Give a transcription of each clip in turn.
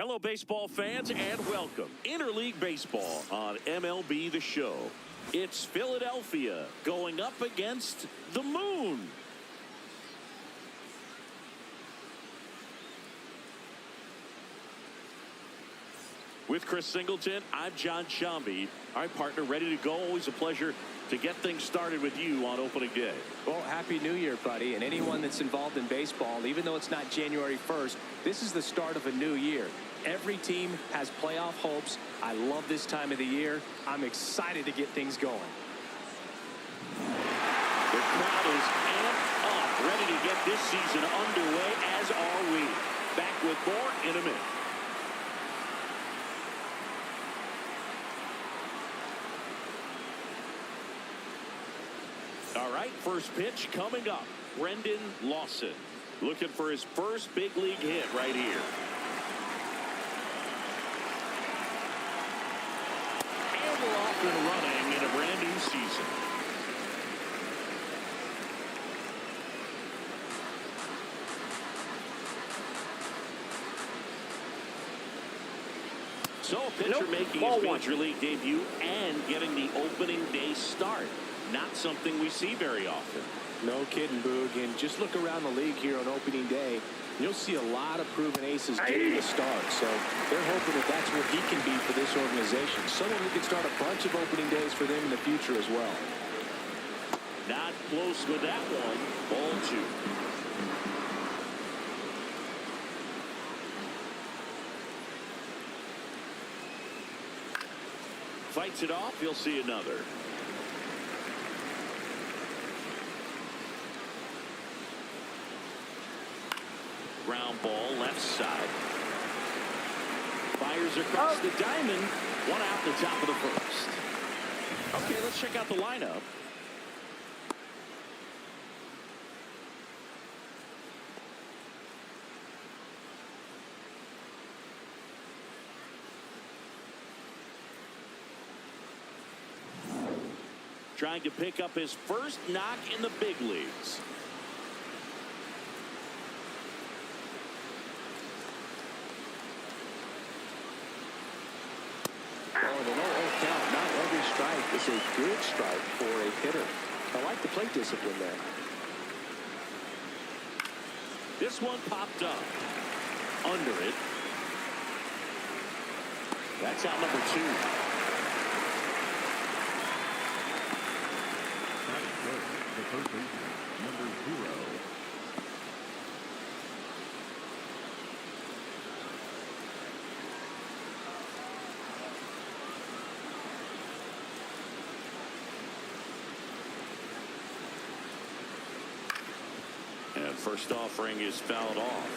Hello, baseball fans, and welcome. Interleague Baseball on MLB The Show. It's Philadelphia going up against the Moon. With Chris Singleton, I'm John Shambi. All right, partner, ready to go. Always a pleasure to get things started with you on opening day. Well, Happy New Year, buddy. And anyone that's involved in baseball, even though it's not January 1st, this is the start of a new year. Every team has playoff hopes. I love this time of the year. I'm excited to get things going. The crowd is amped up, ready to get this season underway, as are we. Back with more in a minute. All right, first pitch coming up. Brendan Lawson looking for his first big league hit right here. And we're off and running in a brand new season. So a pitcher making his major league debut and getting the opening day start. Not something we see very often. No kidding, Boog. And just look around the league here on opening day. You'll see a lot of proven aces getting the start. So they're hoping that that's what he can be for this organization. Someone who can start a bunch of opening days for them in the future as well. Not close with that one. Ball two. Fights it off. You'll see another. Ground ball left side. Fires across the diamond. One out the top of the first. Okay, let's check out the lineup. Trying to pick up his first knock in the big leagues. It's a good strike for a hitter. I like the plate discipline there. This one popped up. Under it. That's out number two. The first baseman, number 0. And first offering is fouled off.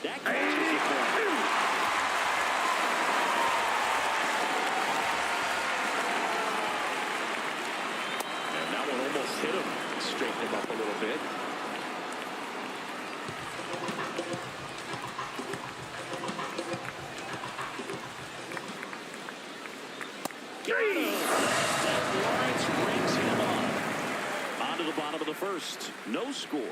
That catches the point. And that one almost hit him. Straighten him up a little bit. Lawrence brings him on. On to the bottom of the first. No score.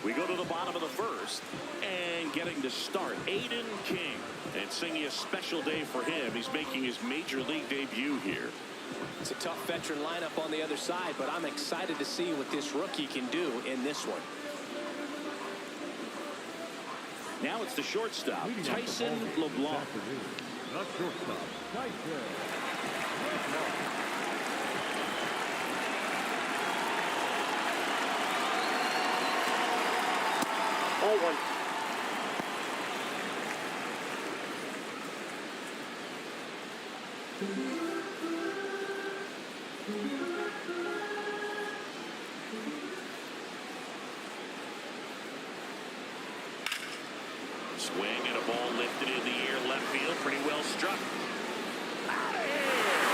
We go to the bottom of the first. And getting to start, Aiden King. And singing a special day for him. He's making his major league debut here. It's a tough veteran lineup on the other side, but I'm excited to see what this rookie can do in this one. Now it's the shortstop, Tyson LeBlanc. Not shortstop, Tyson LeBlanc. 0-1. Swing and a ball lifted in the air, left field, pretty well struck. Out of here!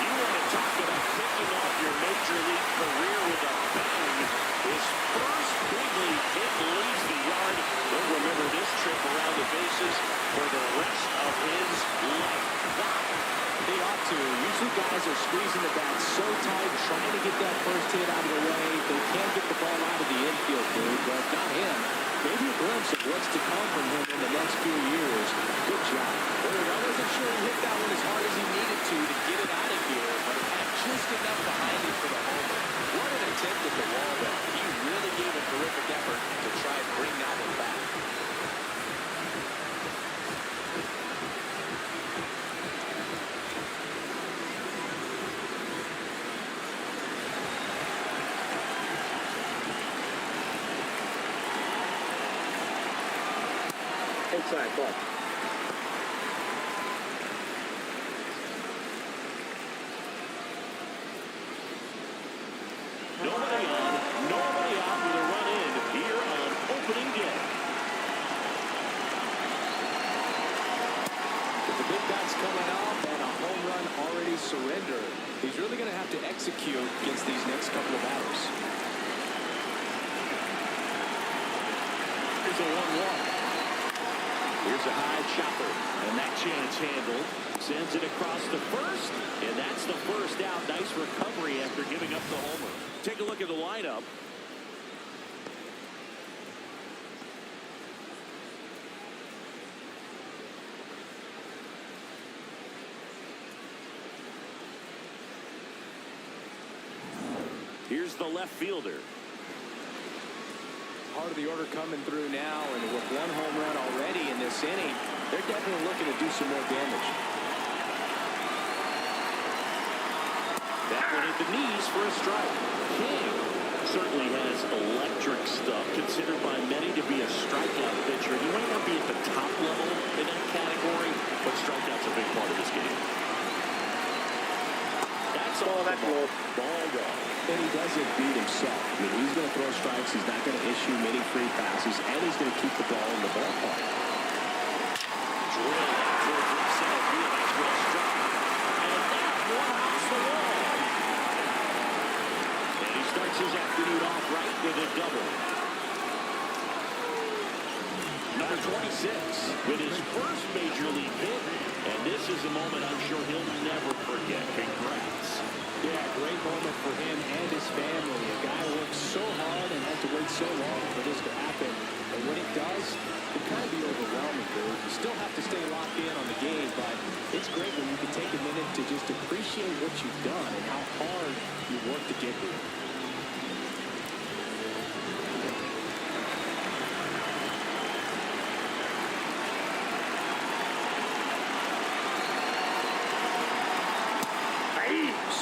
You want to talk about kicking off your major league career with a bang. His first big league hit get that first hit out of the way. They can get the ball out of the infield, dude, but not him. Maybe a glimpse of what's to come from him in the next few years. Good job. Well, I wasn't sure he hit that one as hard as he needed to get it out of here, but he had just enough behind him for the homer. What an attempt at the wall, though. He really gave a terrific effort to try and bring that one back. Inside ball. Nobody on, nobody out with a run in here on opening day. With the big bats coming up and a home run already surrendered, he's really going to have to execute against these next couple of batters. Here's a 1-1. Here's a high chopper, and that chance handled. Sends it across the first, and that's the first out. Nice recovery after giving up the homer. Take a look at the lineup. Here's the left fielder. Part of the order coming through now, and with one home run already in this inning, they're definitely looking to do some more damage. That one at the knees for a strike. King certainly has electric stuff, considered by many to be a strikeout pitcher. He might not be at the top level in that category, but strikeout's a big part of his game. That's all. That's low. Ball one. And he doesn't beat himself. I mean, he's going to throw strikes. He's not going to issue many free passes, and he's going to keep the ball in the ballpark. Drill towards the center field. That's well struck. And that one hits the wall. And he starts his afternoon off right with a double. Number 26 with his first major league hit. And this is a moment I'm sure he'll never forget. Congrats. Yeah, great moment for him and his family. A guy worked so hard and had to wait so long for this to happen. And when it does, it can kind of be overwhelming, dude. You still have to stay locked in on the game, but it's great when you can take a minute to just appreciate what you've done and how hard you worked to get here.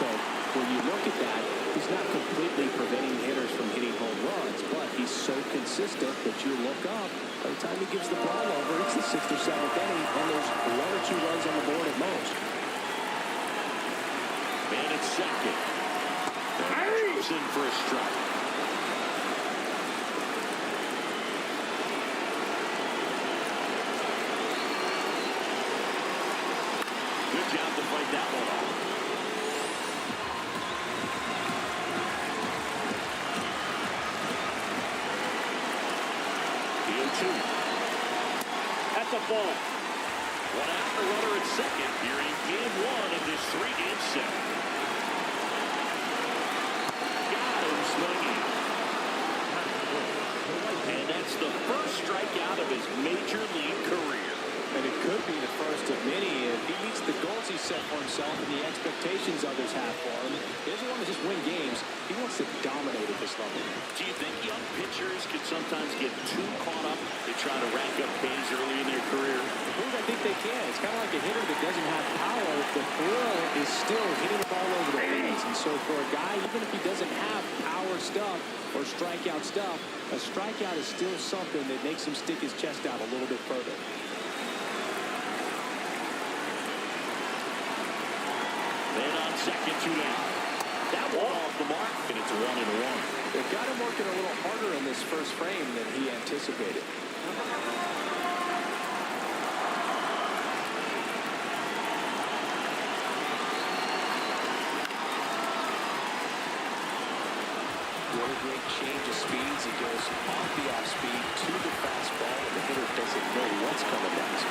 So when you look at that, he's not completely preventing hitters from hitting home runs, but he's so consistent that you look up. By the time he gives the ball over, it's the 6th or 7th inning, and there's 1 or 2 runs on the board at most. Man at second. Goes in for a strike. Good job to fight that one off. That's a ball. One out, the runner at second here in game 1 of this 3-game set. Got him swinging. And that's the first strikeout of his major league career. And it could be the first of many if he meets the goals he set for himself and the expectations others have for him. He doesn't want to just win games. He wants to dominate at this level. Do you think young pitchers can sometimes get too caught up to try to rack up Ks early in their career? I think they can. It's kind of like a hitter that doesn't have power. The thrill is still hitting the ball over the fence. And so for a guy, even if he doesn't have power stuff or strikeout stuff, a strikeout is still something that makes him stick his chest out a little bit further. Man on second, 2 down. That one off the mark, and it's 1-1. They've got him working a little harder in this first frame than he anticipated. What a great change of speeds. It goes off the off speed to the fastball, and the hitter doesn't know what's coming next.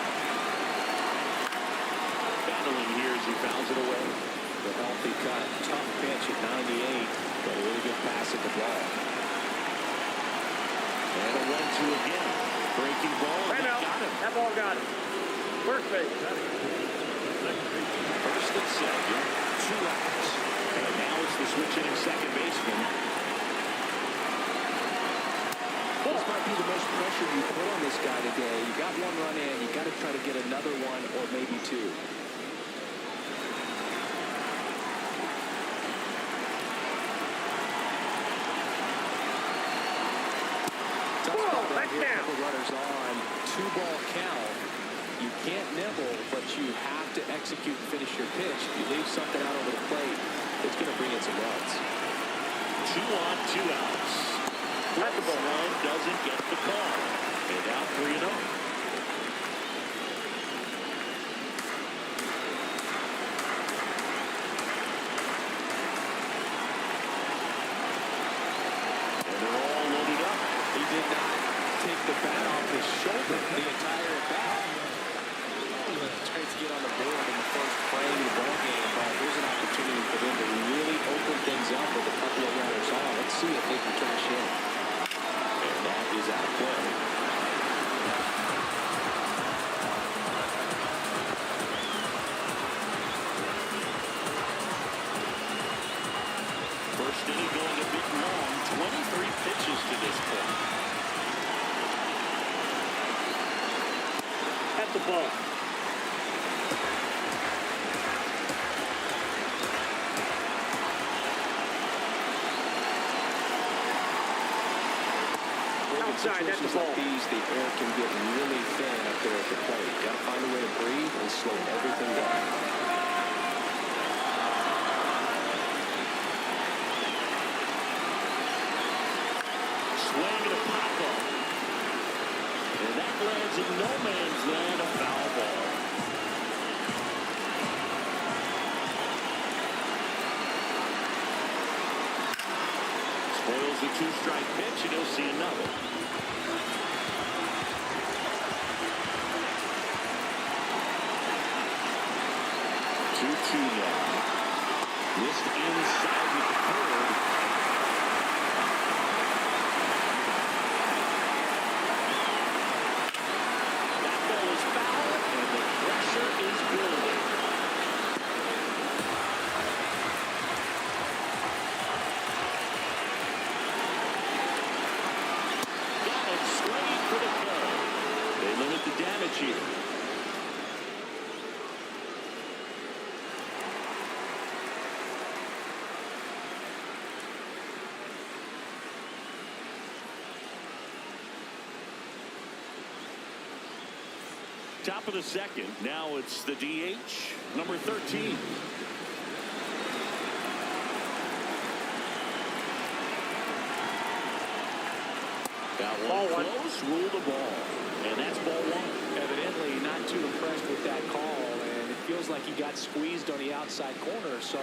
Battling here as he fouls it away. The healthy cut, tough pitch at 98, but a really good pass at the ball. And a 1-2 again. Breaking ball. Got him. That ball got him. First base. First and second. 2 outs. And now it's the switch hitting second baseman. This might be the most pressure you put on this guy today. You got 1 run in. You got to try to get another 1 or maybe 2. Runners on, 2-ball count. You can't nibble, but you have to execute and finish your pitch. If you leave something out over the plate, it's going to bring in some runs. 2 on, 2 outs. The ball doesn't get the call. And now 3-0. And they're all loaded up. He did not take the bat off his shoulder the entire at-bat. It's great to get on the board in the first frame of the ball game, but here's an opportunity for them to really open things up with a couple of runners on. Let's see if they can cash in. And that is out of play. First inning going a bit long. 23 pitches to this point. That's the ball. Outside, that's the ball. Like these, the air can get really thin up there at the plate. You got to find a way to breathe and slow everything down. Swing and a pop-up. And that lands in no man's land, a foul ball. Spoils the 2-strike pitch, and he'll see another. 2-2 now. Missed inside with the curve. That ball is foul, and the pressure is building. Got it straight for the curve. They limit the damage here. Top of the second. Now it's the DH, number 13. That one close, rule the ball. And that's ball 1. Evidently not too impressed with that call, and it feels like he got squeezed on the outside corner, so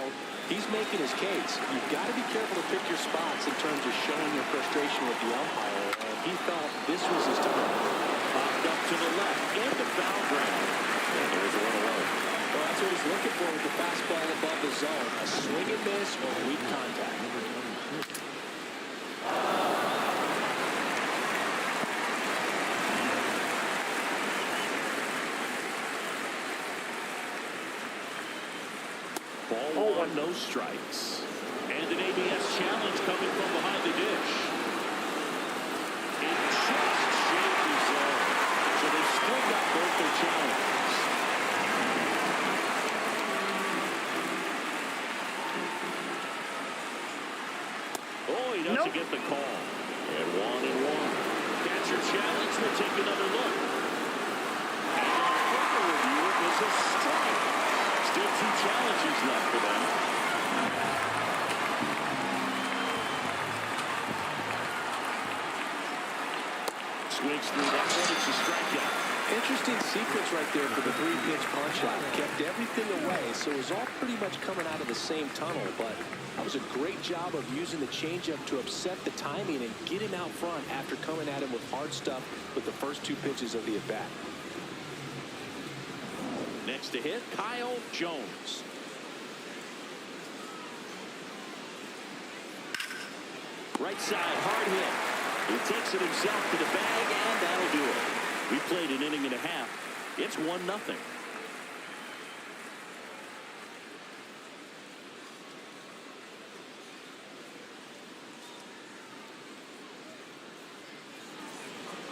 he's making his case. You've got to be careful to pick your spots in terms of showing your frustration with the umpire, and he felt this was his time. Popped up to the left, and the foul ground. And there's a 1 away. Well, that's what he's looking for with the fastball above the zone. A swing and miss or weak contact. Ball 1, no strikes. And an ABS challenge coming from behind the dish. It just shaved his zone. So they still got both their challenges. Oh, he doesn't get the call. And 1-1. Catcher challenge. We'll take another look. And on further review, it was a strike. Still 2 challenges left for them. Swings through that one. It's a strikeout. Interesting sequence right there for the 3-pitch punch-out. Kept everything away, so it was all pretty much coming out of the same tunnel, but that was a great job of using the changeup to upset the timing and get him out front after coming at him with hard stuff with the first 2 pitches of the at-bat. Next to hit, Kyle Jones. Right side, hard hit. He takes it himself to the bag, and that'll do it. We played an inning and a half. It's 1-0.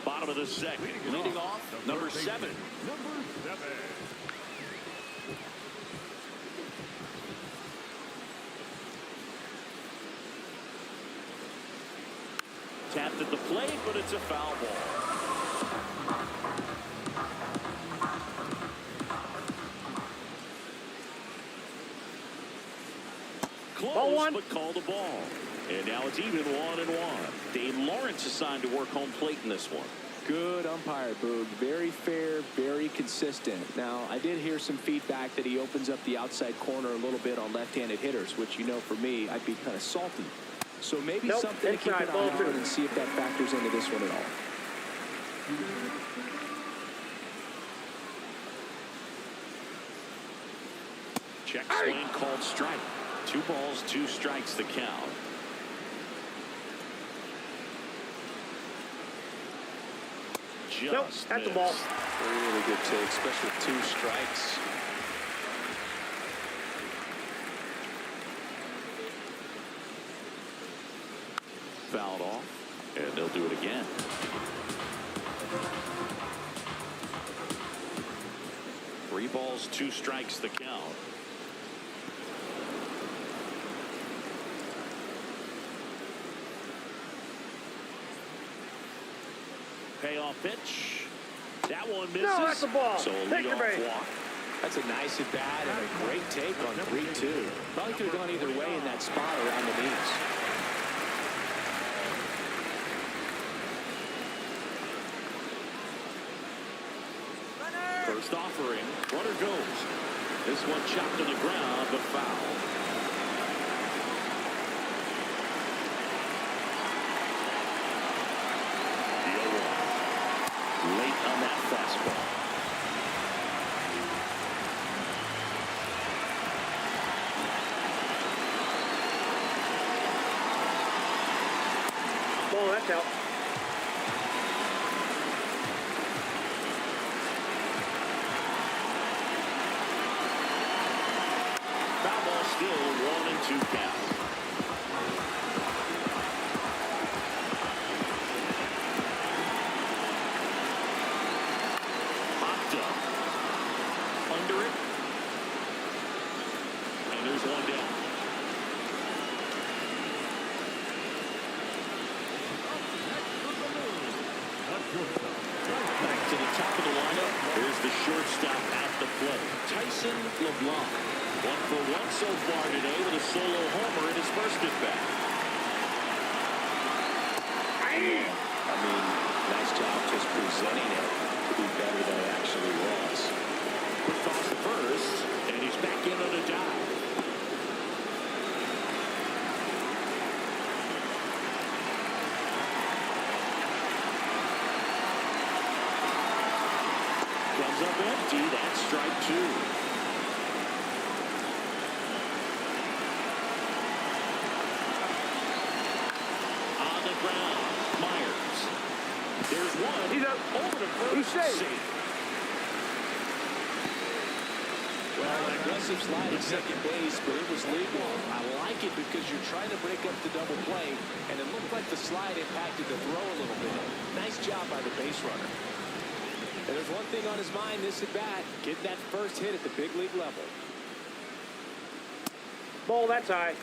Bottom of the second. Leading off, number 7. Number 7. Tapped at the plate, but it's a foul ball. Close, but called a ball. And now it's even 1-1. Dave Lawrence assigned to work home plate in this one. Good umpire, Boog. Very fair, very consistent. Now, I did hear some feedback that he opens up the outside corner a little bit on left-handed hitters, which, you know, for me, I'd be kind of salty. So maybe something to keep an eye on and see if that factors into this one at all. Check swing called strike. 2 balls, 2 strikes the count. Just at the ball. Really good take, especially with 2 strikes. Fouled off, and they'll do it again. Three balls, 2 strikes the count. Payoff pitch. That one misses. No, that's the ball. So a Take the leadoff base. walk. That's a nice at bat and a great take on 3-2. Probably could have gone either way in that spot around the knees. First offering. Runner goes. This one chopped to the ground, but foul. Late on that fastball. Oh, that's out. Foul ball still 1-2 count. Under it. And there's one down. Back to the top of the lineup. Here's the shortstop at the plate. Tyson LeBlanc. 1 for 1 so far today with a solo homer in his first at bat. I mean, nice job just presenting it to be better than it actually was. Quick toss to first, and he's back in on a dive. Comes up empty. That's strike 2. On the ground, Myers. There's one. He's up. Over to first. He's safe. Well, an aggressive slide at second base, but it was legal. I like it because you're trying to break up the double play, and it looked like the slide impacted the throw a little bit. Nice job by the base runner. And there's one thing on his mind this at bat, getting that first hit at the big league level. Ball, that's high.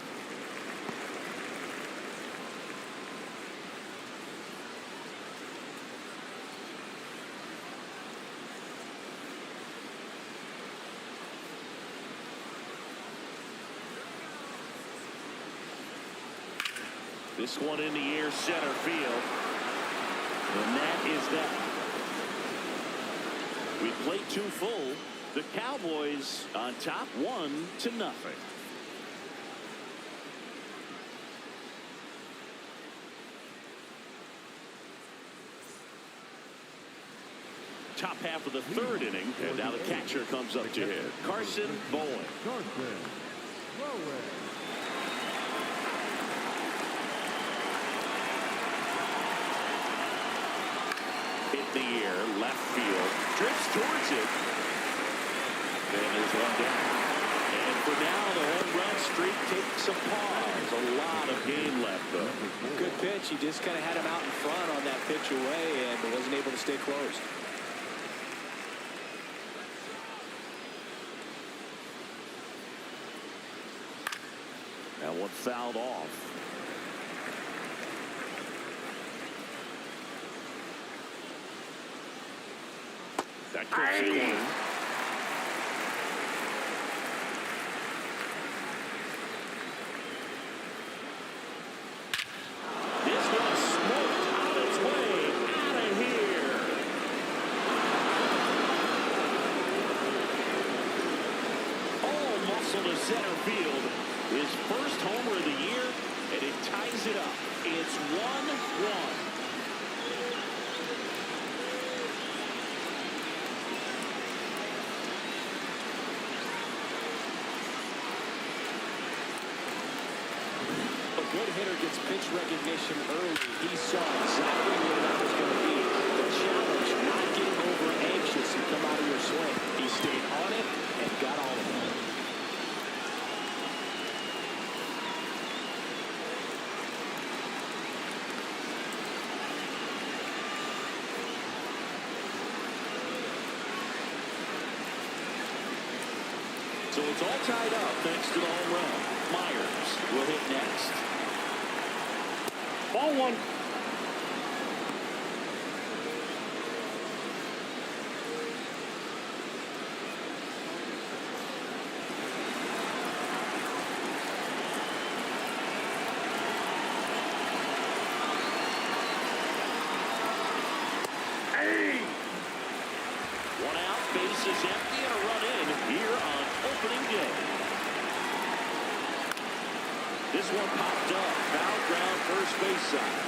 This one in the air, center field. And that is that. We played 2 full. The Cowboys on top 1-0. Top half of the 3rd inning, and now the catcher comes up to hit. Carson Bowen. in the air, left field, drifts towards it. And there's one down. And for now, the home run streak takes a pause. A lot of game left, though. Good pitch. He just kind of had him out in front on that pitch away and wasn't able to stay close. That one fouled off. That clips it in. This one smoked on its way out of here. All muscle to center field. His first homer of the year, and it ties it up. It's 1-1. A good hitter gets pitch recognition early. He saw exactly what that was going to be. The challenge, not getting over anxious and come out of your swing. He stayed on it and got all of it. So it's all tied up thanks to the home run. Myers will hit next. Ball one. One out, base is empty, and a run in here on opening day. This one popped up, foul ground first base side.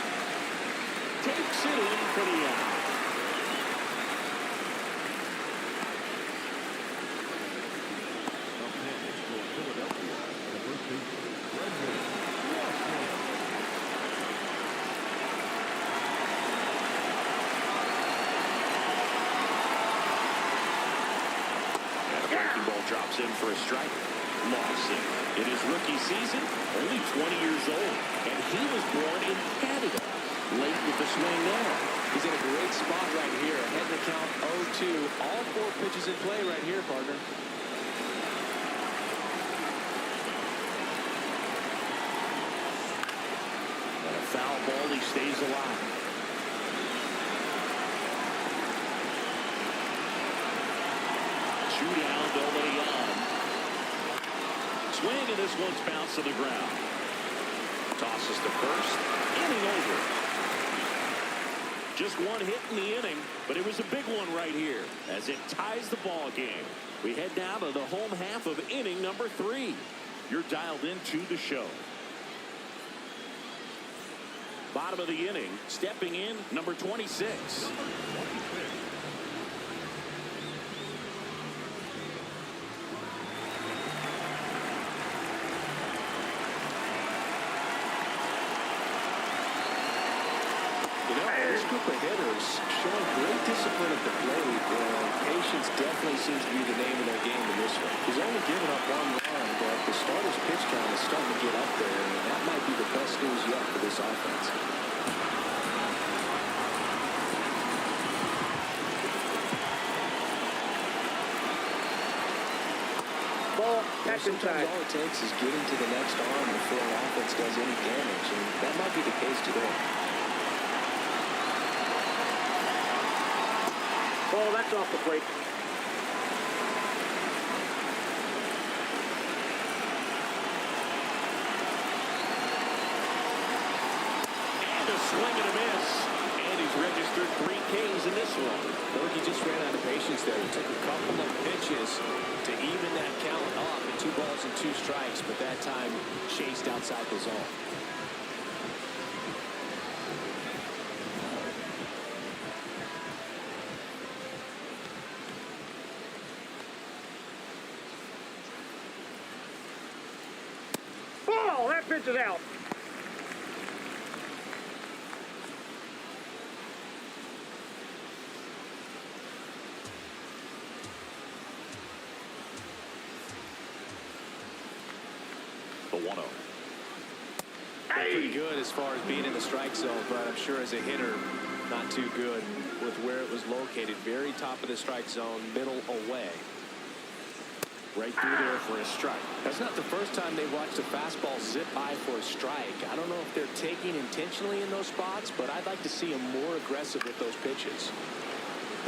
Takes it in for the out. Up next for Philadelphia, the first baseman, Brendan Russell. Breaking ball drops in for a strike. Lawson, in his rookie season, only 20 years old, and he was born in Canada. Late with the swing there. He's in a great spot right here. Ahead in the count 0-2. All 4 pitches in play right here, partner. And a foul ball, he stays alive. Two down, nobody on. Swing, and this one's bounced to the ground. Tosses to first. Inning over. Just one hit in the inning, but it was a big one right here as it ties the ball game. We head down to the home half of inning number 3. You're dialed into the show. Bottom of the inning, stepping in, number 26. This group of hitters showing great discipline at the plate, and patience definitely seems to be the name of their game in this one. He's only given up 1 run, but the starter's pitch count is starting to get up there, and that might be the best news yet for this offense. Ball. That's Sometimes inside. all it takes is getting to the next arm before an offense does any damage, and that might be the case today. Ball. That's off the plate. And a swing and a miss. And he's registered 3 Ks in this one. He just ran out of patience there. He took a couple of pitches to even that count up at 2 balls and 2 strikes, but that time chased outside the zone. Ball. That pitch is out. The 1-0. Pretty good as far as being in the strike zone, but I'm sure as a hitter, not too good with where it was located. Very top of the strike zone, middle away. Right through there for a strike. That's not the first time they've watched a fastball zip by for a strike. I don't know if they're taking intentionally in those spots, but I'd like to see them more aggressive with those pitches.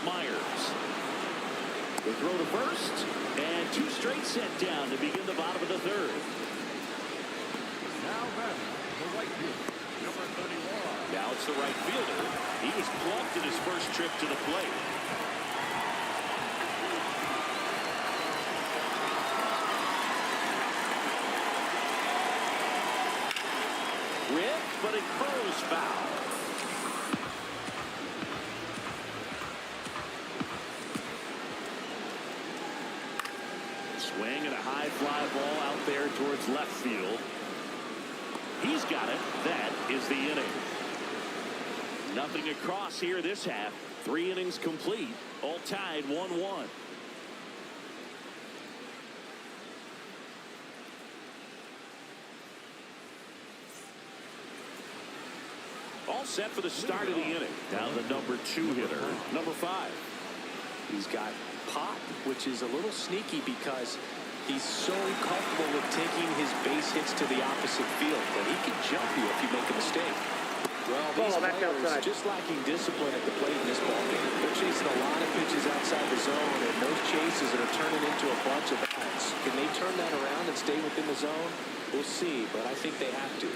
Myers. The throw to first, and 2 straight set down to begin the bottom of the 3rd. Now batting, the right fielder, number 31. Now it's the right fielder. He was plucked in his first trip to the plate. Rip, but it goes foul. Swing and a high fly ball out there towards left field. He's got it. That is the inning. Nothing across here this half. 3 innings complete. All tied 1-1. All set for the start of the inning. Now the number 2 hitter, number 5. He's got pop, which is a little sneaky because he's so comfortable with taking his base hits to the opposite field, but he can jump you if you make a mistake. Well, these players just lacking discipline at the plate in this ballgame. They're chasing a lot of pitches outside the zone, and those chases are turning into a bunch of outs. Can they turn that around and stay within the zone? We'll see, but I think they have to.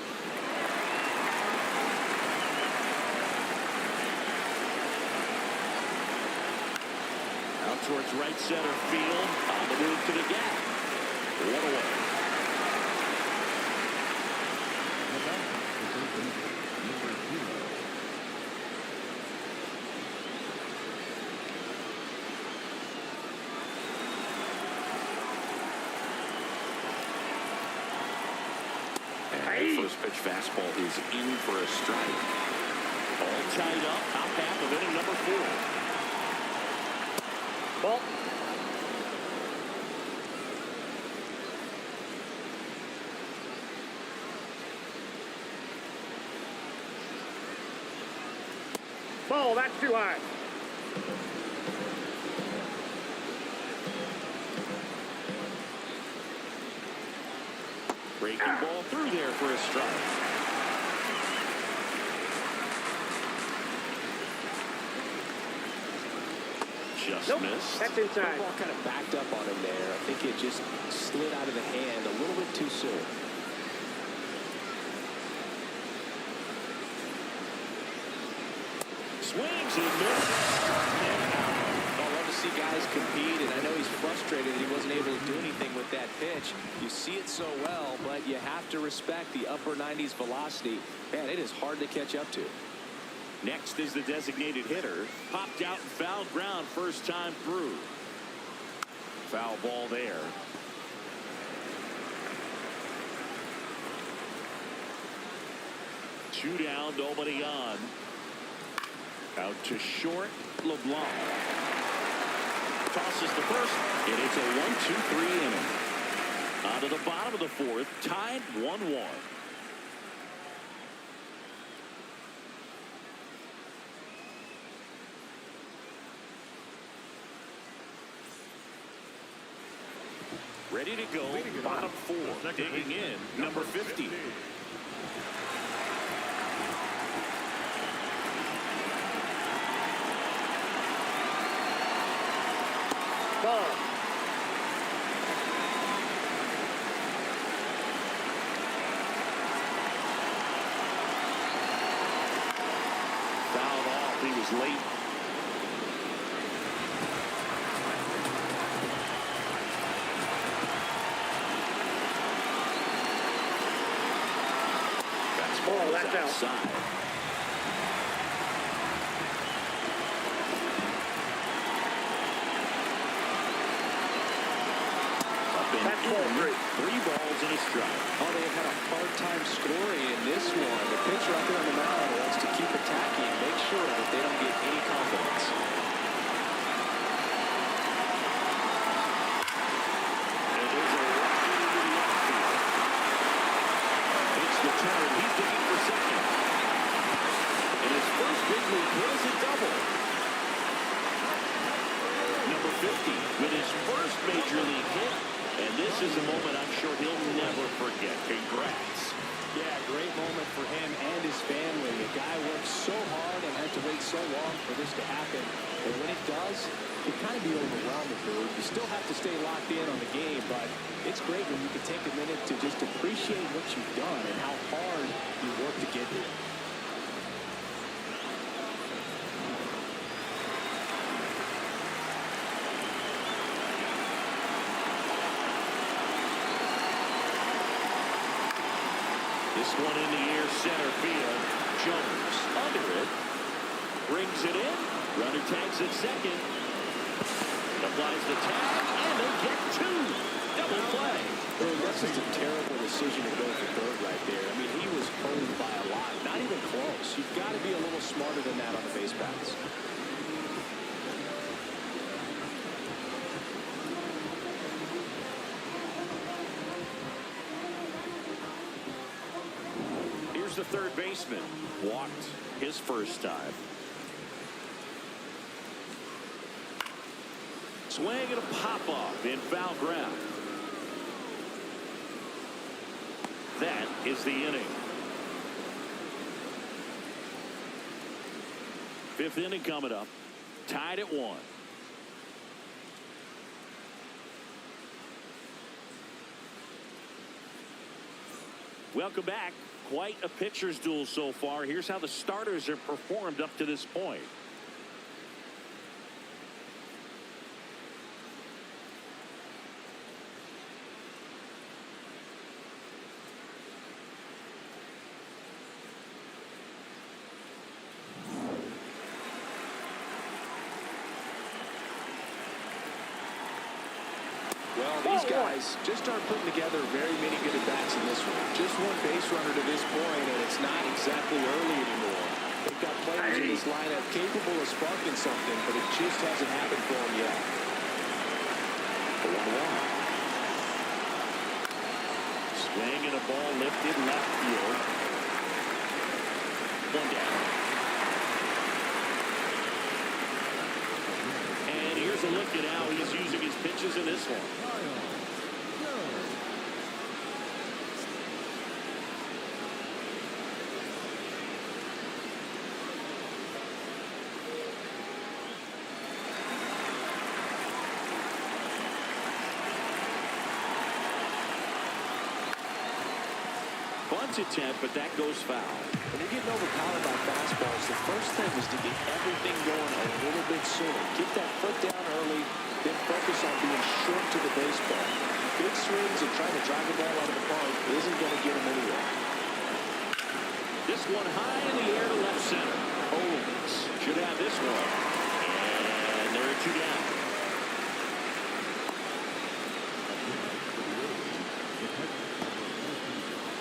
Out towards right center field. On the move to the gap. 1 away. Number 0. And the first pitch fastball is in for a strike. All tied up. Top half of inning number 4. Ball. Ball, that's too high. Breaking ball through there for a strike. Just missed. That's inside. The ball kind of backed up on him there. I think it just slid out of the hand a little bit too soon. Swings and misses. I love to see guys compete, and I know he's frustrated that he wasn't able to do anything with that pitch. You see it so well, but you have to respect the upper 90s velocity. Man, it is hard to catch up to. Next is the designated hitter. Popped out and foul ground first time through. Foul ball there. Two down, nobody on. Out to short, LeBlanc. Tosses the first, and it's a 1-2-3 inning. Out of the bottom of the 4th, tied 1-1. Ready to go, bottom 4. Digging in, number 50. Ball. Fouled off, he was late. Ball, that's outside. That's ball 3. 3 balls and a strike. Oh, they had a hard time scoring in this one. The pitcher out there on the mound wants to keep attacking, make sure that they don't get any confidence. And there's a run into the outfield. 50 with his first major league hit. And this is a moment I'm sure he'll never forget. Congrats. Yeah, great moment for him and his family. The guy worked so hard and had to wait so long for this to happen. But when it does, you kind of be overwhelmed with it. You still have to stay locked in on the game, but it's great when you can take a minute to just appreciate what you've done and how hard you worked to get here. This one in the air, center field. Jones under it. Brings it in. Runner tags at second. Applies the tag, and they get two. Double play. Well, that's just a terrible decision to go for third right there. I mean, he was owned by a lot. Not even close. You've got to be a little smarter than that on the base paths. The third baseman walked his first time. Swing and a pop-off in foul ground. That is the inning. Fifth inning coming up. Tied at 1. Welcome back. Quite a pitcher's duel so far. Here's how the starters have performed up to this point. Well, these guys just aren't putting together very many good at-bats in this one. Just one base runner to this point, and it's not exactly early anymore. They've got players in this lineup capable of sparking something, but it just hasn't happened for them yet. 1-1. Swing and a ball lifted left field. One down. And here's a look at how he's using his pitches in this one. Bunt attempt, but that goes foul. When you're getting overpowered by fastballs, the first thing is to get everything going a little bit sooner. Get that foot down early, then focus on being short to the baseball. Big swings and trying to drive the ball out of the park isn't going to get him anywhere. This one high in the air to left center. Owens should have this one. And there are two down.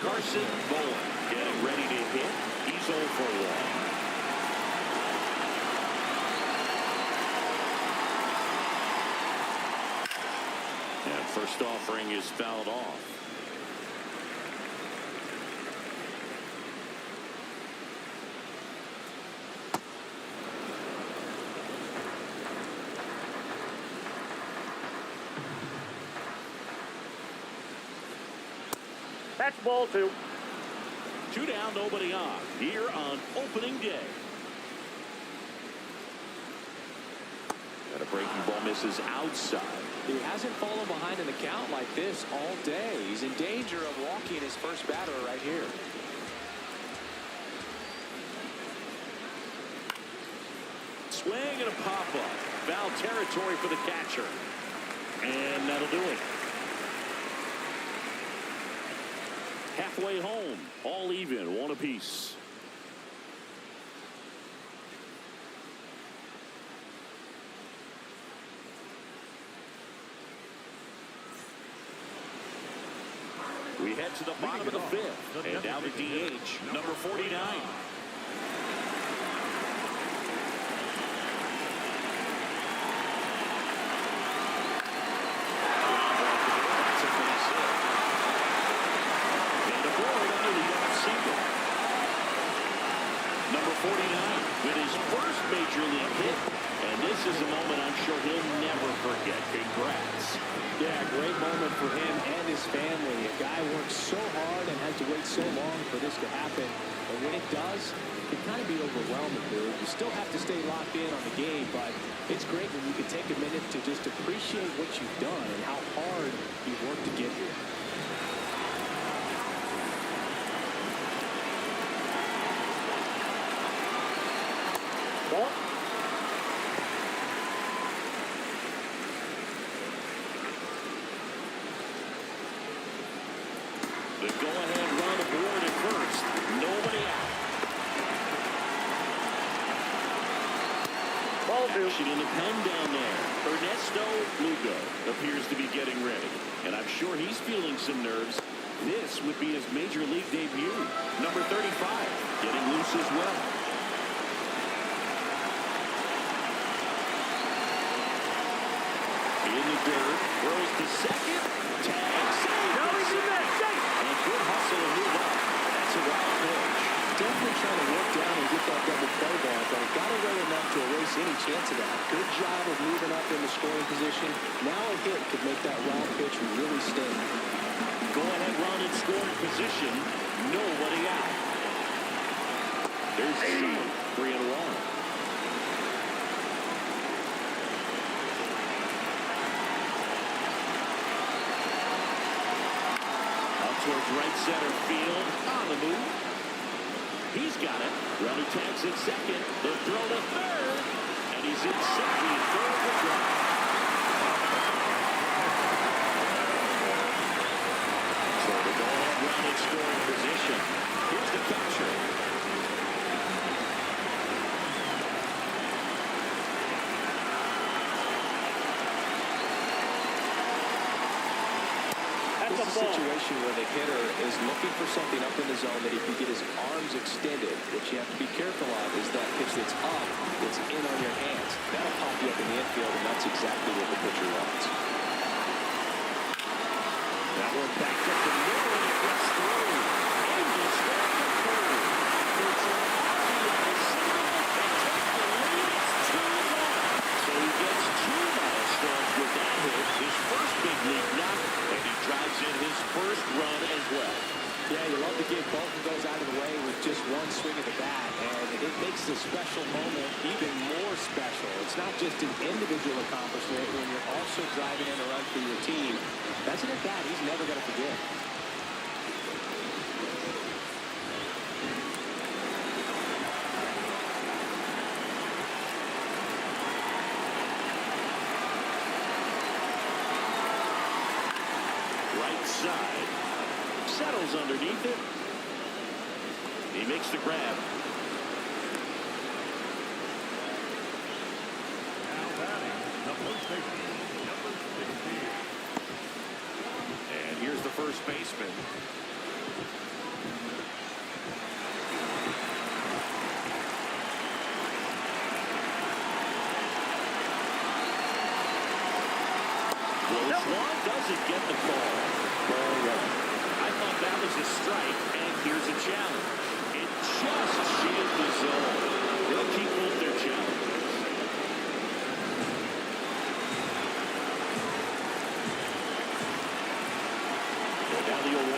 Carson Bowen getting ready to hit. He's 0 for 1. And first offering is fouled off. That's ball 2. 2 down, nobody on. Here on opening day. And a breaking ball misses outside. He hasn't fallen behind in the count like this all day. He's in danger of walking his first batter right here. Swing and a pop-up. Foul territory for the catcher. And that'll do it. Halfway home, all even, 1 apiece. We head to the bottom of the 5th, and now the DH, number 49. Number 49 with his first major league hit, and this is a moment moment I'm sure he'll never forget. Congrats. Yeah, great moment for him and his family. A guy works so hard and has to wait so long for this to happen. And when it does, it can kind of be overwhelming, dude. You still have to stay locked in on the game, but it's great when you can take a minute to just appreciate what you've done and how hard you've worked to get here. Ball. The go-ahead run aboard at first. Nobody out. Ball two. Action in the pen down there. Ernesto Lugo appears to be getting ready. And I'm sure he's feeling some nerves. This would be his major league debut. Number 35, getting loose as well. In the dirt, throws to second. Tag, save. No, he's in there. Safe. And good hustle and move up. That's a wild pitch. Definitely trying to work down and get that double play ball, but it got away enough to erase any chance of that. Good job of moving up in the scoring position. Now a hit could make that wild pitch really sting. Go ahead run in scoring position. Nobody out. There's Sean, 3-1. Towards right center field. On the move. He's got it. Runner tags at second. The throw to third. And he's in second for the drive. So the go-ahead run in scoring position. Here's the catcher. This is a situation where the hitter is looking for something up in the zone that he can get his arms extended. What you have to be careful of is that pitch that's up, that's in on your hands. That'll pop you up in the infield, and that's exactly what the pitcher wants. That one backed up the middle, and it gets through. And he's got the third. It's an obvious single, and take the lead. It's 2-1. So he gets 2 milestones with that hit. His first big league knock, and he drives in his first run as well. Yeah, you love to give both of those out of the way with just one swing of the bat, and it makes the special moment even more special. It's not just an individual accomplishment when you're also driving in a run for your team. That's an at-bat he's never going to forget. Right side. Settles underneath it. He makes the grab. Now batting, the first baseman, number 16. And here's the first baseman. Close one, doesn't get the call. Ball one. I thought that was a strike, and here's a challenge. It just shields the zone. They'll keep with their challenge. Down the 0-1.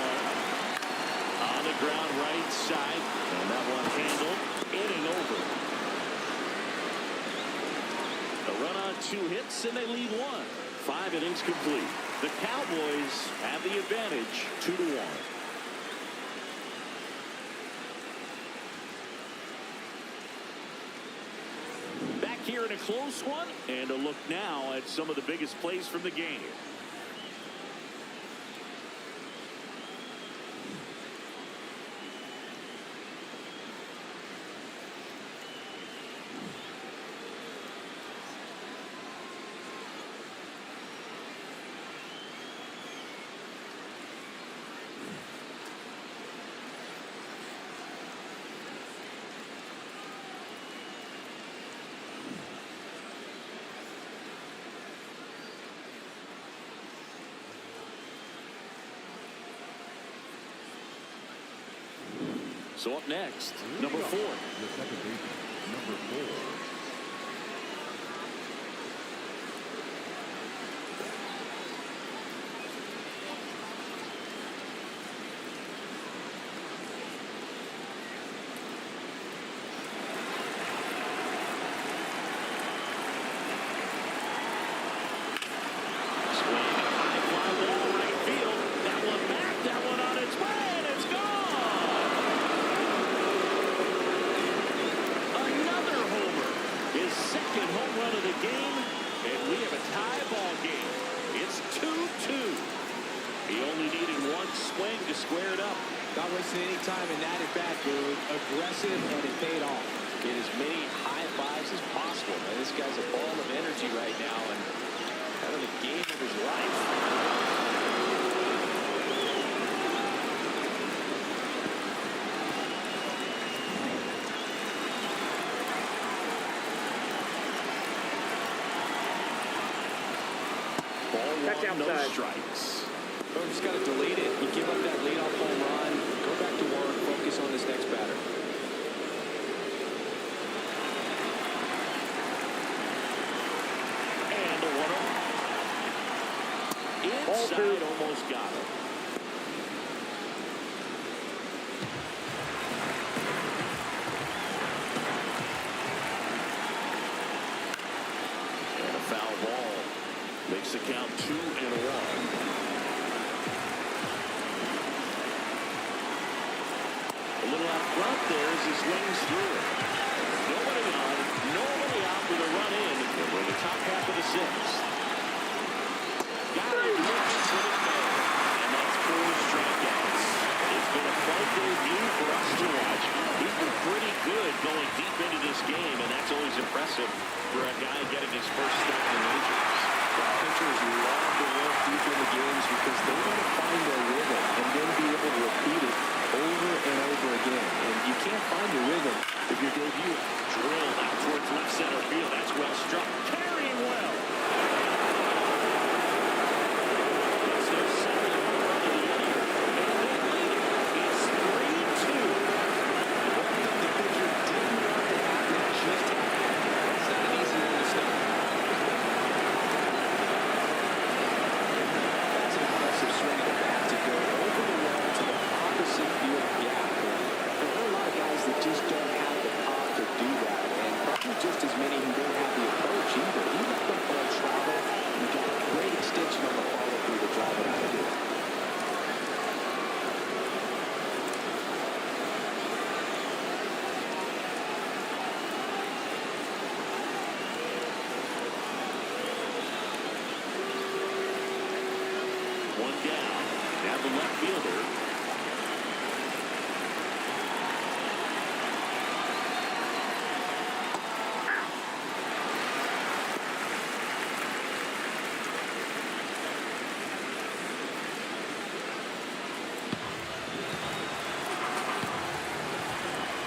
On the ground right side. And that one handled. Inning over. A run on 2 hits, and they lead 1. 5 innings complete. The Cowboys have the advantage, 2-1. Back here in a close one, and a look now at some of the biggest plays from the game. So up next, number 4. The second baseman, number 4. Swing, a high fly ball, right field. That one back, that one on its way, and it's gone. Another homer. His second home run of the game, and we have a tie ball game. It's 2-2. He only needed one swing to square it up. Not wasting any time in that at bat, dude. Aggressive, and it paid off. Get as many high fives as possible. Man, this guy's a ball of energy right now and having the game of his life. Ball one, no strikes. Oh, just got to delete it. You give up that leadoff home run. Go back to work. Focus on this next batter. And a 1-0. Inside, almost got him. And a foul ball. Makes the count 2-1. A little out front there as he swings through it. Nobody on, nobody out with a run in. And we're in the top half of the sixth. Got it, looks for the man. And that's 4 strikeouts. It's been a fun debut for us to watch. He's been pretty good going deep into this game, and that's always impressive for a guy getting his first start in the majors. Pitchers love to work deep in the games because they want to find their rhythm and then be able to repeat it over and over again. And you can't find your rhythm if your debut. Drill out towards left center field. That's well struck. Carrying well. It's their second home run of the inning. And they lead it. It's 3-2. One thing the pitcher didn't want to happen just happened. It's not an easy one to stop. That's an impressive swing of the bat to go over the wall to the opposite field gap. There are a lot of guys that just don't have the pop to do that, and probably just as many who don't have the approach either. You let the ball travel, you got a great extension on the follow-through to drive it out of here. One down. Now the left fielder.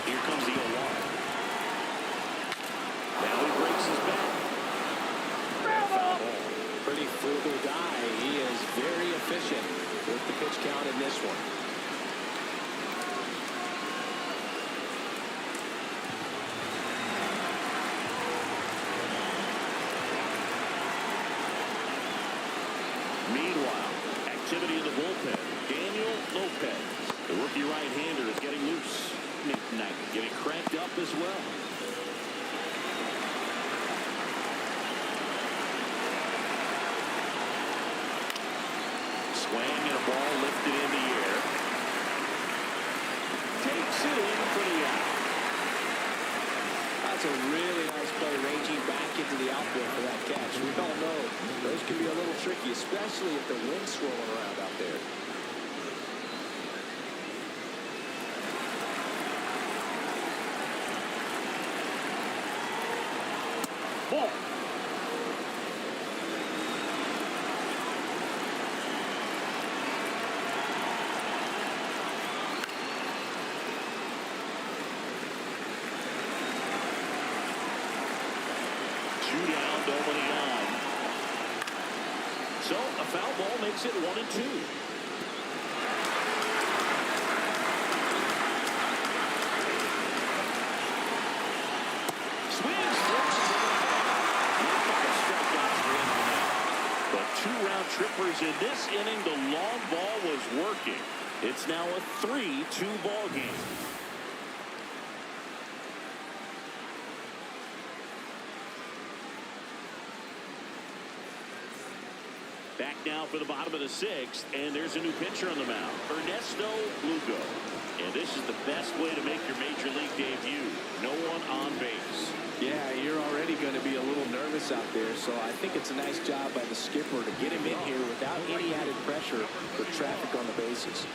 Here comes the 0-1. Now he breaks his back. And foul ball. Pretty frugal guy. He is very efficient with the pitch count in this one. Meanwhile, activity in the bullpen. Daniel Lopez, the rookie right-hander, is getting loose. Knick-knack, getting cranked up as well. Swing and a ball lifted in the air. Takes it in for the out. That's a really nice play, ranging back into the outfield for that catch. We all know those can be a little tricky, especially if the wind's swirling around out there. Ball. Two down, nobody on. So a foul ball makes it 1-2. Swings, flips, and 5 strikeouts for him tonight. But 2 round trippers in this inning. The long ball was working. It's now a 3-2 ball game. Back now for the bottom of the sixth, and there's a new pitcher on the mound, Ernesto Lugo. And this is the best way to make your major league debut. No one on base. Yeah, you're already going to be a little nervous out there, so I think it's a nice job by the skipper to get him in here without any added pressure for traffic on the bases.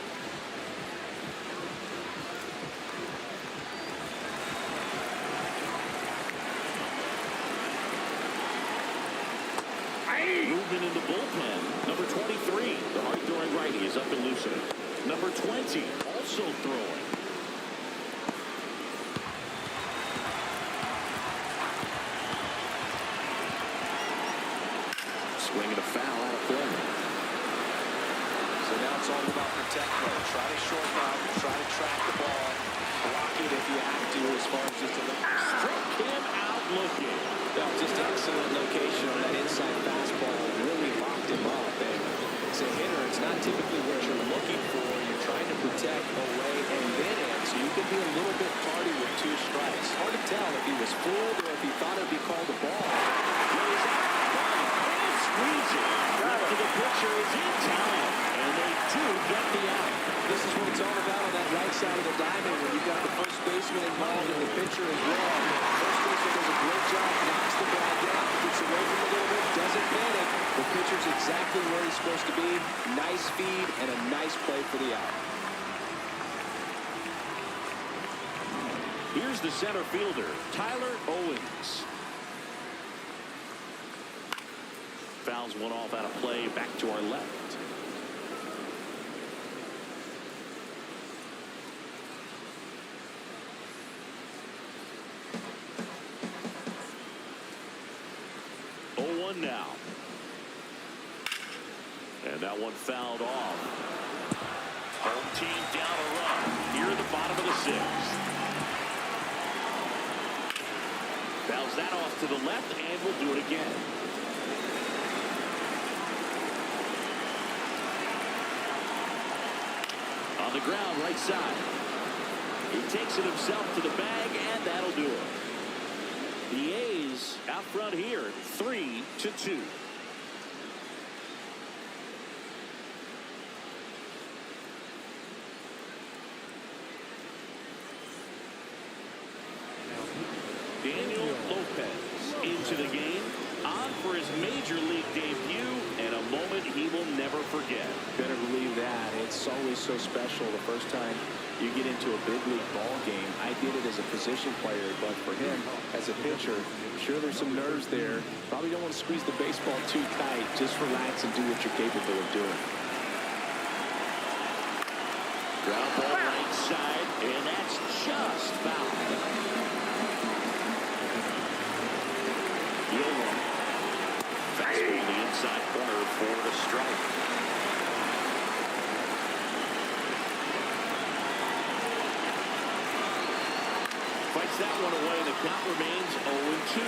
Movement in the bullpen. Number 23, the hard-throwing righty, is up and loosening. Number 20, also throwing. Swinging a foul out of play. So now it's all about protect mode. Try to shorten out, try to track the ball, block it if you have to, as far as just a little. Struck him out looking. That was just excellent location on that inside fastball. Really locked him up. And as a hitter, it's not typically what you're looking for. You're trying to protect away and then in, so you can be a little bit tardy with 2 strikes. Hard to tell if he was fooled or if he thought it would be called a ball. Lays out wide and squeezes. Left to the pitcher is in time, and they do get the out. This is what it's all about on that right side of the diamond when you've got the first baseman involved and the pitcher as well. First baseman does a great job, knocks the ball down, gets away from a little bit, doesn't panic. The pitcher's exactly where he's supposed to be. Nice feed and a nice play for the out. Here's the center fielder, Tyler Owens. Fouls one off out of play, back to our left. Now. And that one fouled off. Home team down a run here at the bottom of the sixth. Fouls that off to the left, and we'll do it again. On the ground, right side. He takes it himself to the bag, and that'll do it. The A's out front here, 3-2. Daniel Lopez into the game, on for his major league debut, and a moment he will never forget. Better believe that. It's always so special the first time you get into a big league ball game. I did it as a position player, but for him, as a pitcher, sure there's some nerves there. Probably don't want to squeeze the baseball too tight. Just relax and do what you're capable of doing. Ground ball right side, and that's just foul. Fastball the inside corner for the strike. Fights that one away. The count remains 0-2.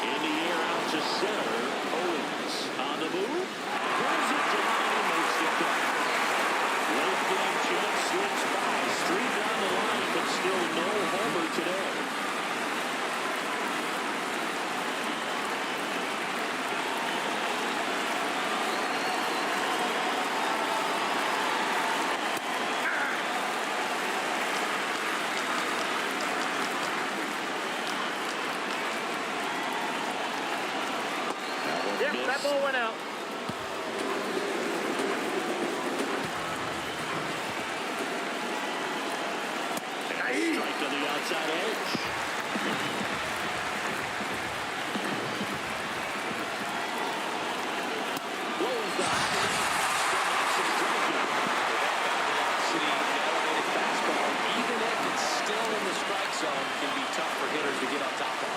In the air out to center. Owens on the move. Pulls it down and makes the cut. Late game chance slips by. Street down the line, but still no homer today. Yep, that ball went out. Strike on the outside edge. Blows the Elevated fastball, even if it's still in the strike zone, can be tough for hitters to get on top of.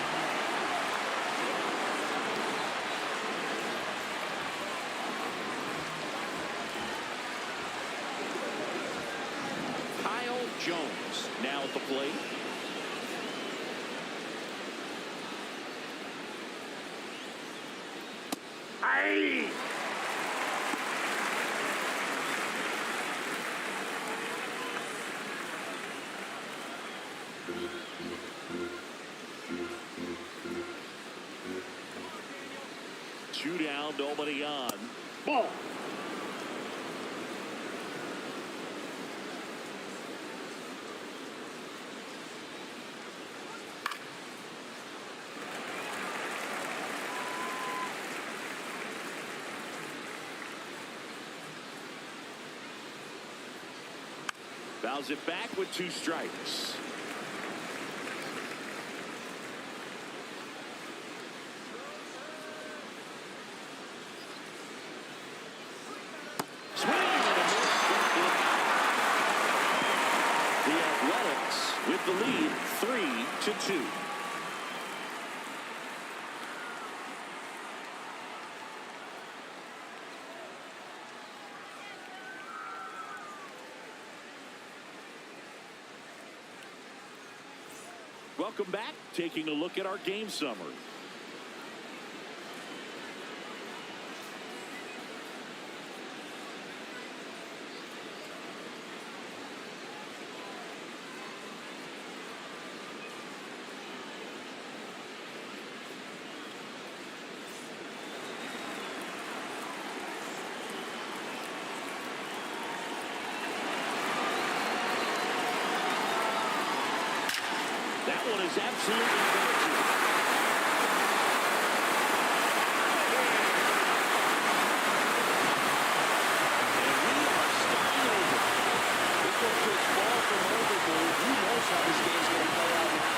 Jones now at the plate. Aye. Two down, nobody on. Ball. Fouls it back with 2 strikes. Swing and a miss. The Athletics with the lead 3-2. Welcome back. Taking a look at our game summary. That one is absolutely gorgeous. And we are starting over. This one could fall from overboard. Who knows how this game's going to play out now?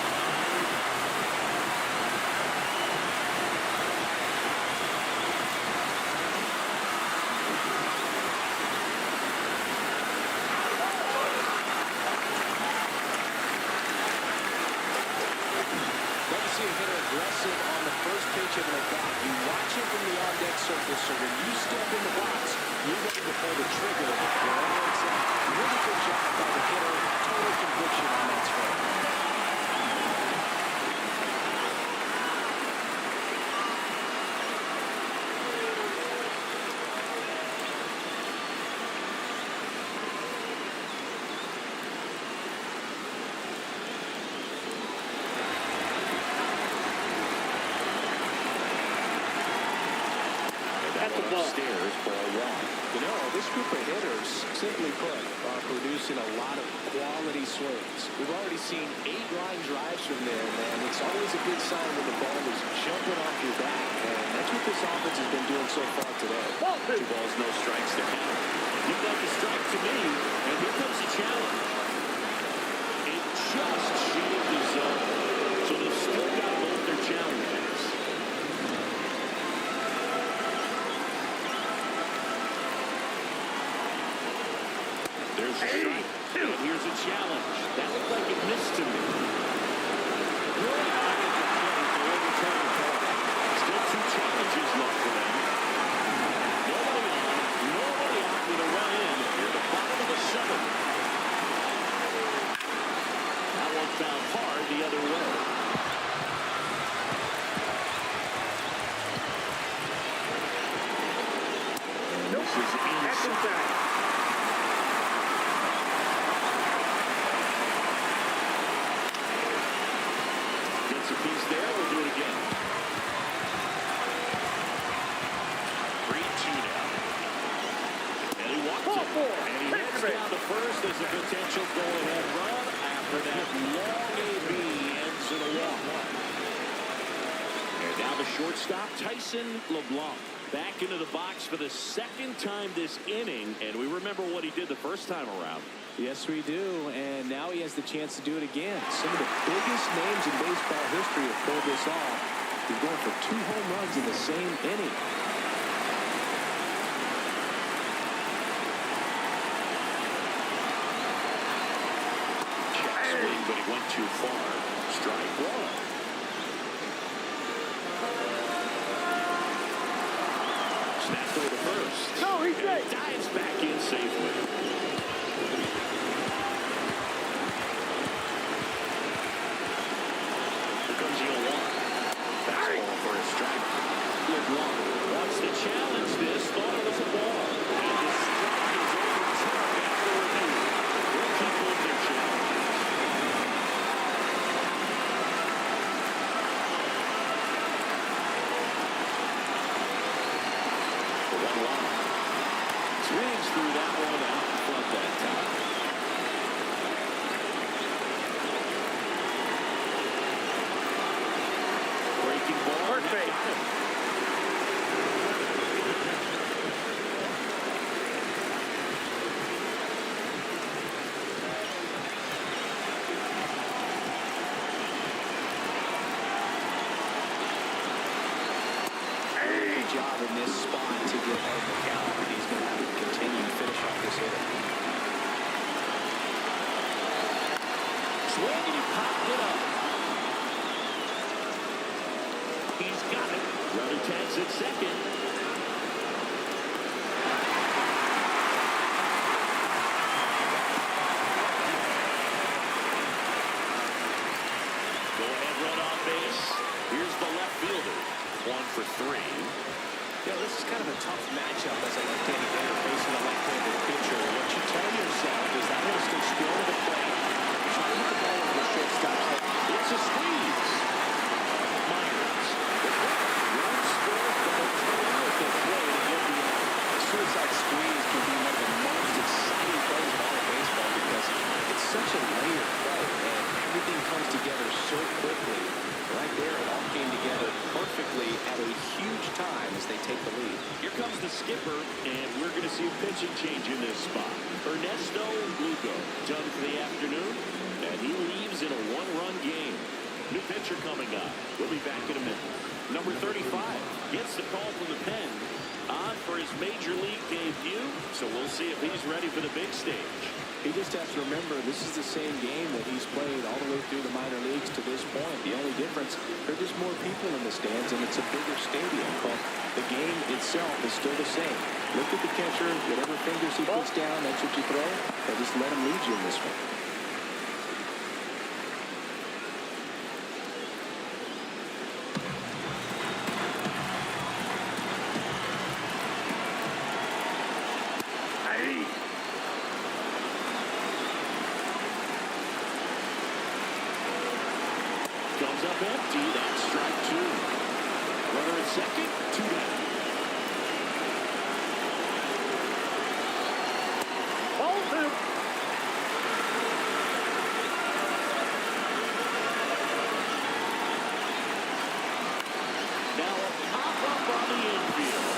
Aggressive on the first pitch of an at-bat. You watch it from the on-deck surface, so when you step in the box, you're ready to pull the trigger wherever it's at. Really good job by the hitter. Total conviction on that swing. Upstairs for a walk. You know, this group of hitters, simply put, are producing a lot of quality swings. We've already seen 8 line drives from there, man. It's always a good sign when the ball is jumping off your back, and that's what this offense has been doing so far today. 2 balls, no strikes to count. You've got the strike to me, and here comes the challenge. It just shaved the zone, so they've still got both their challenges. There's a strike. And here's a challenge. That looked like it missed to me. Really hard to play to overturn the call. Still 2 challenges left for them. Nobody on, nobody out with a run in. Near the bottom of the 7th. That one found hard the other way. This is inside. Gets a piece there. We'll do it again. 3-2 now. And he walks it. And he heads down to first. There's a potential go-ahead run. After that long AB ends in a walk. And now the shortstop, Tyson LeBlanc. Back into the box for the 2nd time this inning. And we remember what he did the first time around. Yes, we do. And now he has the chance to do it again. Some of the biggest names in baseball history have pulled this off. He's going for 2 home runs in the same inning. Check swing, but he went too far. Strike 1. Snap throw to first. No, he's and he dives back in safely. Here comes 0-1. Fastball for a strike. LeBlanc wants to challenge this. Thought it was a ball. And the strike is overturned after review. We'll keep moving their challenges. line. Swings through that one out in front that time. Breaking ball. First base. Got him. Great job in this spot to get ahead of the count, and he's going to have to continue to finish off this hitter. Swing and he popped it up. He's got it. Runner tags at second. Go ahead, run on base. Here's the left fielder. 1 for 3. Yeah, this is kind of a tough matchup as a left-handed hitter facing a left-handed pitcher. What you tell yourself is that hitter's going to score to the plate. Try to hit the ball over the shortstop. It's a squeeze. Myers. Run score, but terrific play to get the out. A suicide squeeze can be one of the most exciting plays in all of baseball because it's such a layered play and everything comes together so quickly. Right there, it all came together perfectly at a huge time as they take the lead. Here comes the skipper, and we're going to see a pitching change in this spot. Ernesto Lugo done for the afternoon, and he leaves in a one-run game. New pitcher coming up. We'll be back in a minute. Number 35 gets the call from the pen on for his major league debut, so we'll see if he's ready for the big stage. He just has to remember this is the same game that he's played all the way through the minor leagues to this point. The only difference, there are just more people in the stands, and it's a bigger stadium. But the game itself is still the same. Look at the catcher, whatever fingers he puts down, that's what you throw. And just let him lead you in this one. Comes up empty. That's strike 2. Runner at second. 2 down. Ball 2. Now a pop-up on the infield.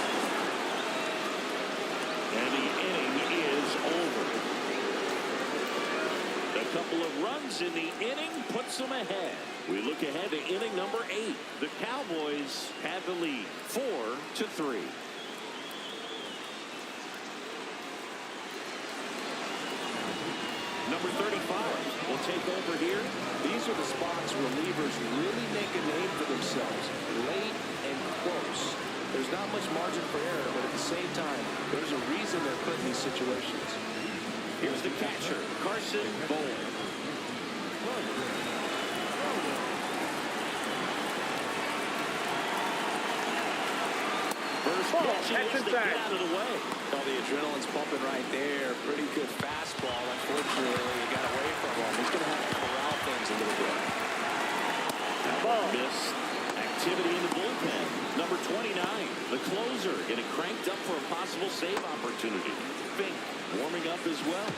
And the inning is over. A couple of runs in the inning puts them ahead. We look ahead to inning number 8. The Cowboys have the lead 4-3. Number 35 will take over here. These are the spots relievers really make a name for themselves. Late and close. There's not much margin for error, but at the same time, there's a reason they're put in these situations. Here's the catcher, Carson Bowl. First pitch is to get out of the way. Oh, the adrenaline's pumping right there. Pretty good fastball. Unfortunately, he got away from him. He's going to have to corral things a little bit. That one missed. Activity in the bullpen. Number 29, the closer, getting cranked up for a possible save opportunity. Fink warming up as well.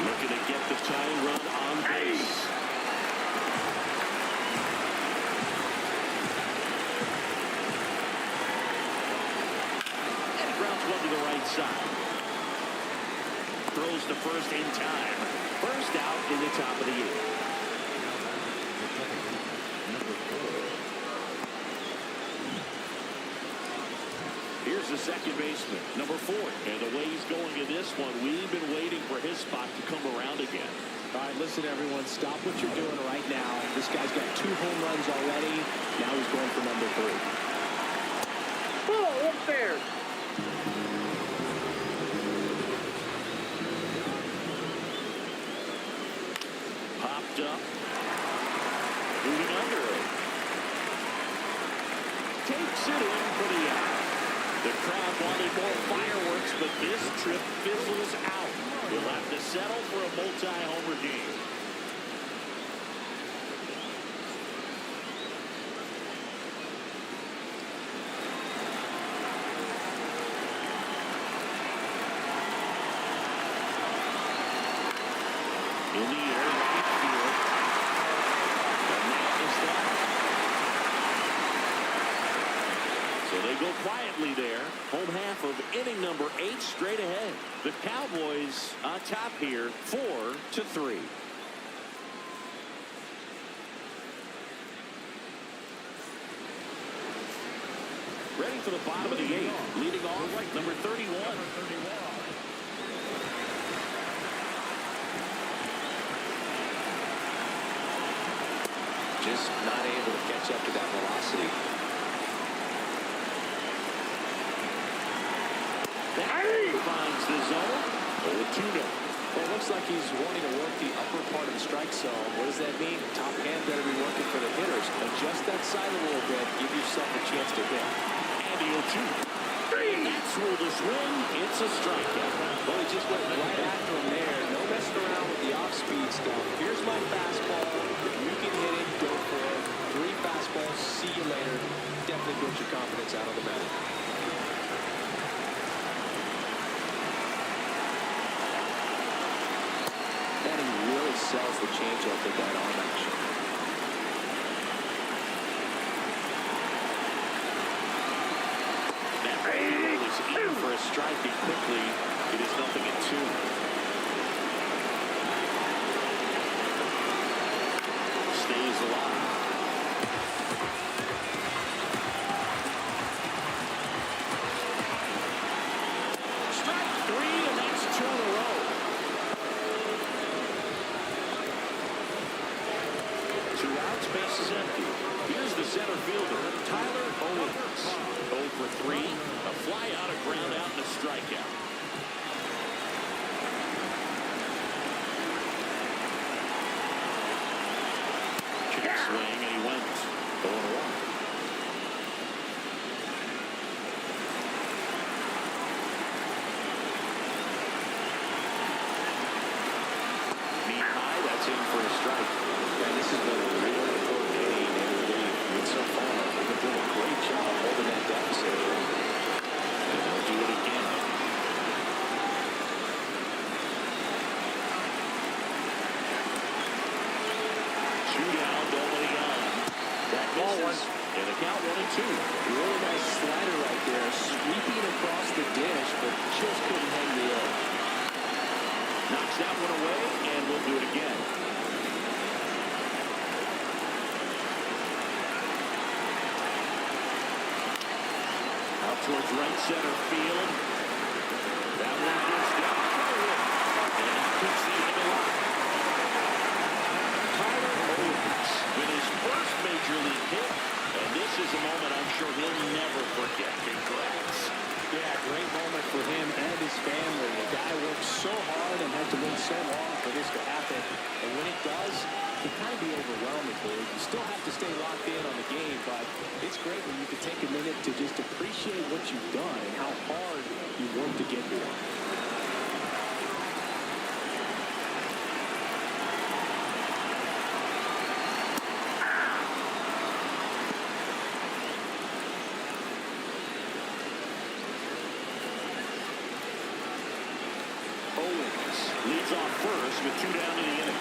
Looking to get the tying run on base. And grounds one to the right side. Throws to first in time. First out in the top of the 8th. Here's the second baseman, number 4. And the way he's going in this one, we've been waiting for his spot to come around again. All right, listen, everyone. Stop what you're doing right now. This guy's got 2 home runs already. Now he's going for number 3. Ball upstairs. Popped up. Moving under it. Takes it in for the out. The crowd wanted more fireworks, but this trip fizzles out. We'll have to settle for a multi-homer game. In the air, right field. And that is that. So they go quietly there. Home half of inning number 8 straight ahead. The Cowboys on top here, 4-3. Ready for the bottom of the 8th. Leading off, number 31. Just not able to catch up to that velocity. That finds the zone. 0-2. Well, it looks like he's wanting to work the upper part of the strike zone. What does that mean? Top hand better be working for the hitters. Adjust that side a little bit. Give yourself a chance to hit. And the 0-2. That's ruled a swing. It's a strikeout. Well, he just went right after him there. No messing around with the off-speed stuff. Here's my fastball. If you can hit it, go for it. 3 fastballs. See you later. Definitely build your confidence out on the mound. And he really sells the changeup with that arm action. That ball is in for a strike, and quickly it is 0-2. Stays alive. Strike 3, and that's 2 in a row. 2 outs, base is empty. Here's the center fielder, Tyler Owens. 0 for 3, a fly out, a ground out, and a strikeout. Check swing, and he went 0-1. Knee high, that's in for a strike. And this has been a really important inning in relief. I mean, so far, they've done a great job holding that deficit. And they'll do it again. Two down, nobody on. That misses. And the count 1-2. Really nice slider right there, sweeping across the dish, but just couldn't hang the edge. Knocks that one away, and we'll do it again. Out towards right center field. That one goes down. And keeps the inning alive. Tyler Owens with his first major league hit. And this is a moment I'm sure he'll never forget. Congrats. Yeah, great moment for him and his family. The guy worked so hard and had to wait so long for this to happen. And when it does, it can kind of be overwhelming for you. You still have to stay locked in on the game, but it's great when you can take a minute to just appreciate what you've done and how hard you worked to get there. Owens leads off first with 2 down in the inning.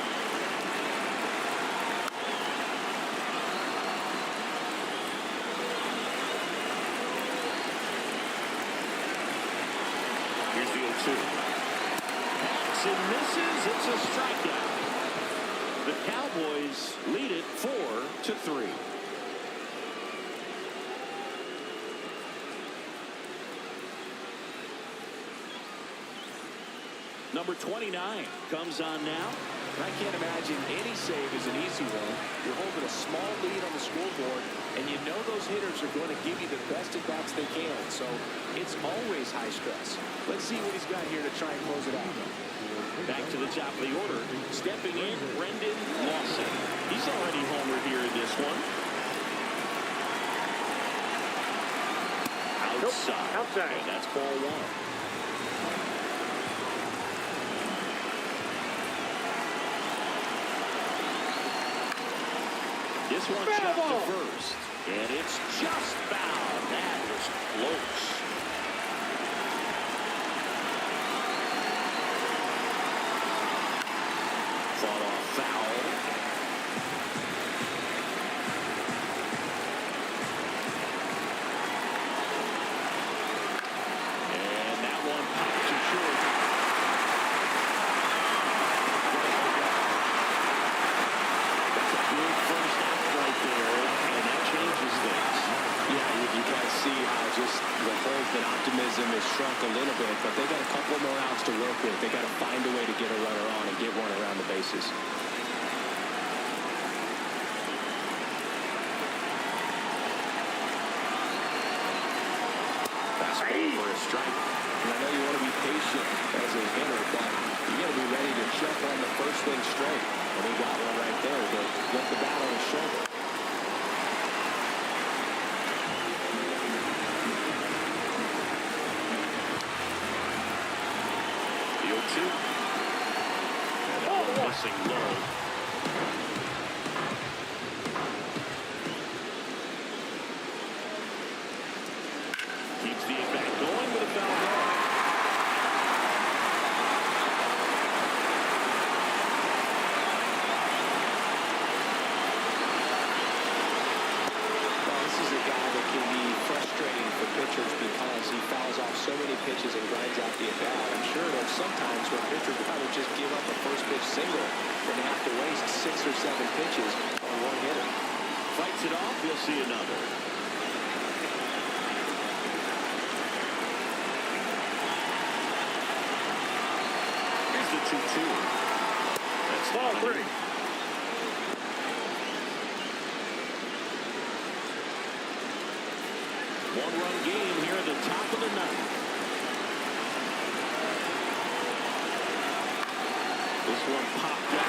Here's the 0-2. Hacks and misses. It's a strikeout. The Cowboys lead it 4-3. Number 29 comes on now. I can't imagine any save is an easy one. You're holding a small lead on the scoreboard, and you know those hitters are going to give you the best at-bats they can, so it's always high stress. Let's see what he's got here to try and close it out. Back to the top of the order. Stepping in, Brendan Lawson. He's already homered here in this one. Outside. Outside. And that's ball 1. This one shot to first, and it's just foul. That was close. to work with. They got to find a way to get a runner on and get one around the bases. Fastball for a strike. And I know you want to be patient as a hitter, but you got to be ready to jump on the first thing straight. And he got one right there to get the bat on his shoulder. The 0-2. Missing low. Keeps the at-bat going with a foul ball. Well, this is a guy that can be frustrating for pitchers because he fouls off so many pitches and grinds out the at-bat. I'm sure there's sometimes when pitchers would rather just give up a first pitch single than to have to waste 6 or 7 pitches on one hitter. Fights it off. We'll see another. Here's the 2-2. That's Ball 3. One-run game here at the top of the ninth. This one popped up.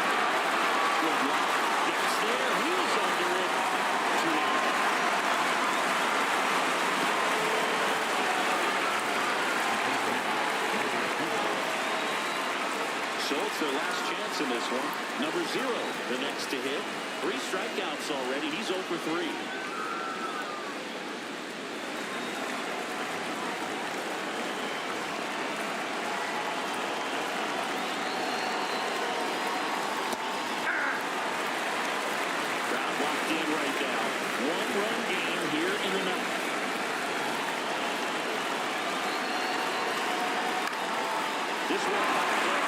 Gets there. He's under it. 2-out. So it's their last chance in this one. Number 0, the next to hit. 3 strikeouts already. He's 0 for 3. Locked in right now. One-run game here in the ninth. This one